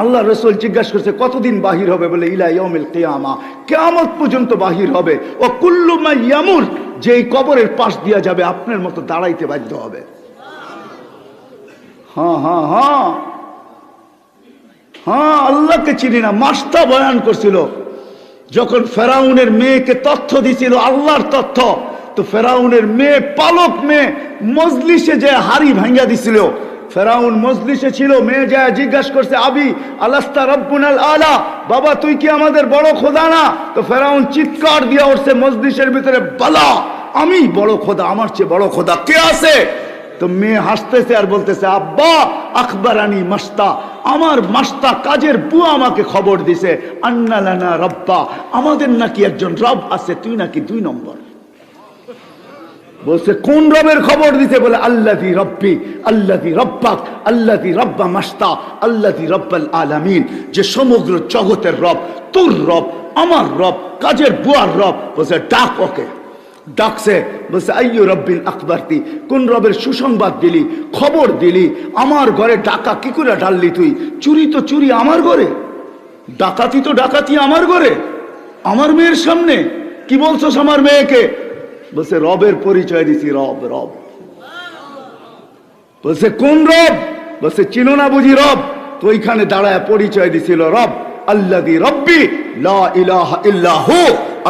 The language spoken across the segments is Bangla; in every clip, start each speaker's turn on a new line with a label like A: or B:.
A: আল্লাহ রাসূল জিজ্ঞাসা করছে কতদিন বাহির হবে, বলে ইলা ইয়াউমিল কিয়ামা, কিয়ামত পর্যন্ত বাহির হবে। ও কুল্লু মা ইয়ামুর, যে এই কবরের পাশ দিয়া যাবে আপনার মতো দাঁড়াইতে বাধ্য হবে। হ্যাঁ হ্যাঁ হ্যাঁ হ্যাঁ, আল্লাহকে চিনি না। মাস্তা বয়ান করছিল যখন ফেরাউনের মেয়েকে তথ্য দিছিল আল্লাহর তথ্য, তো ফেরাউনের মেয়ে, পালক মেয়ে, মজলিসে যে হাড়ি ভাঙ্গা দিছিল। ফেরাউন মজলিসে ছিল, মেয়ে যায় জিজ্ঞাসা করছে আবি আলাস্তা রব্বুনাল আলা, বাবা তুই কি আমাদের বড় খোদা না? তো ফেরাউন চিৎকার দিয়া উঠছে মজলিসের ভিতরে, বালা আমি বড় খোদা, আমার চেয়ে বড় খোদা কে আছে? তো মেয়ে হাসতেছে আর বলতেছে আব্বা আখবরানি মাস্তা, আমার মাস্তা কাজের বুয়া আমাকে খবর দিছে, আন্না লানা রব্বা, আমাদের নাকি একজন রব আছে, তুই নাকি 2 নম্বর। বলছে কোন রবের খবর দিতে? বলে আল্লাযী রব্বি আল্লাযী রব্বাক আল্লাযী রব্বা মাস্তা আল্লাযী রব্বাল আলামিন, যে সমগ্র জগতের রব, তোর রব, আমার রব, কাজের বুয়ার রব। বলছে ডাক ওকে। ডাকছে, বলছে আইয়ু রব্বিল আকবরতি, কোন রবের সুসংবাদ দিলি, খবর দিলি? আমার ঘরে ডাকা কি করে ডাললি তুই? চুরি তো চুরি আমার ঘরে, ডাকাতি তো ডাকাতি আমার ঘরে, আমার মেয়ের সামনে কি বলছস আমার মেয়েকে? বলছে রবের পরিচয় দিছি, রব রব। বলছে কোন রব? বলছে চিনো না বুঝি রব? তো ওইখানে দাঁড়ায় পরিচয় দিছিল রব, আল্লাযী রব্বি লা ইলাহা ইল্লা হু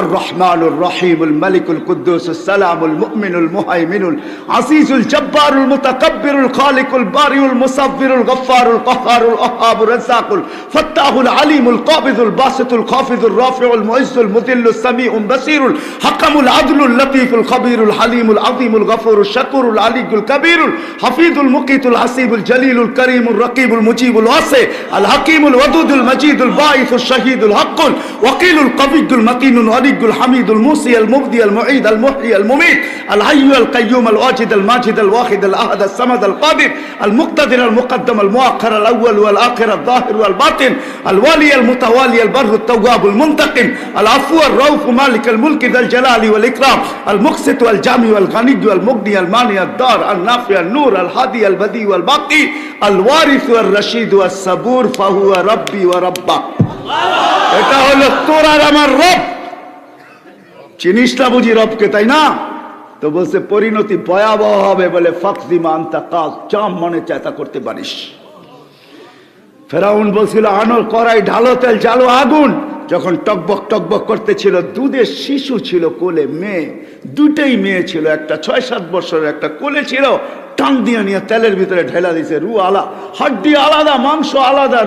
A: الرحمن الرحيم الملك القدوس السلام المؤمن المهيمن العزيز الجبار المتكبر الخالق البارئ المصور الغفار القهار الوهاب الرزاق الفتاح العليم القابض الباسط الخافض الرافع المعز المذل السميع البصير الحكم العدل اللطيف الخبير الحليم العظيم الغفور الشكور العلي الكبير الحفيظ المقيت الحسيب الجليل الكريم الرقيب المجيب الواسع الحكيم الودود المجيد الباعث الشهيد الحق الوكيل القوي المتين الحميد الموصي المبدي المعيد المحيي المميت الحي القيوم الواجد الماجد الواحد الاحد الصمد القادر المقتدر المقدم المؤخر الاول والاخر الظاهر والباطن الوالي المتوالي البر التواب المنتقم العفو الرؤوف مالك الملك ذا الجلال والاكرام المقسط والجامع والغني والمغني المانع الدار النافع النور الهادي البديع والباقي الوارث والرشيد والصبور فهو ربي وربك। এটা হলো তোর আর আমার রব। চিনিস না বুঝি রবকে, তাই না? তো বলছে পরিণতি ভয়াবহ হবে, বলে ফাকজিমা আনতা কাজ, জাম মনে চায় তা করতে পারিস। ফেরাউন বলছিল আনো কড়াই, ঢালো তেল, জ্বালো আগুন। যখন টকবক টকবক করতেছিল, দুধের শিশু ছিল কোলে, মেয়ে, 2টাই মেয়ে ছিল, একটা 6-7 বছরের, একটা কোলে ছিল। টান দিয়ে নিয়ে তেলের ভিতরে ঢেলা দিছে, রু আলা, হাড্ডি আলাদা, মাংস আলাদা।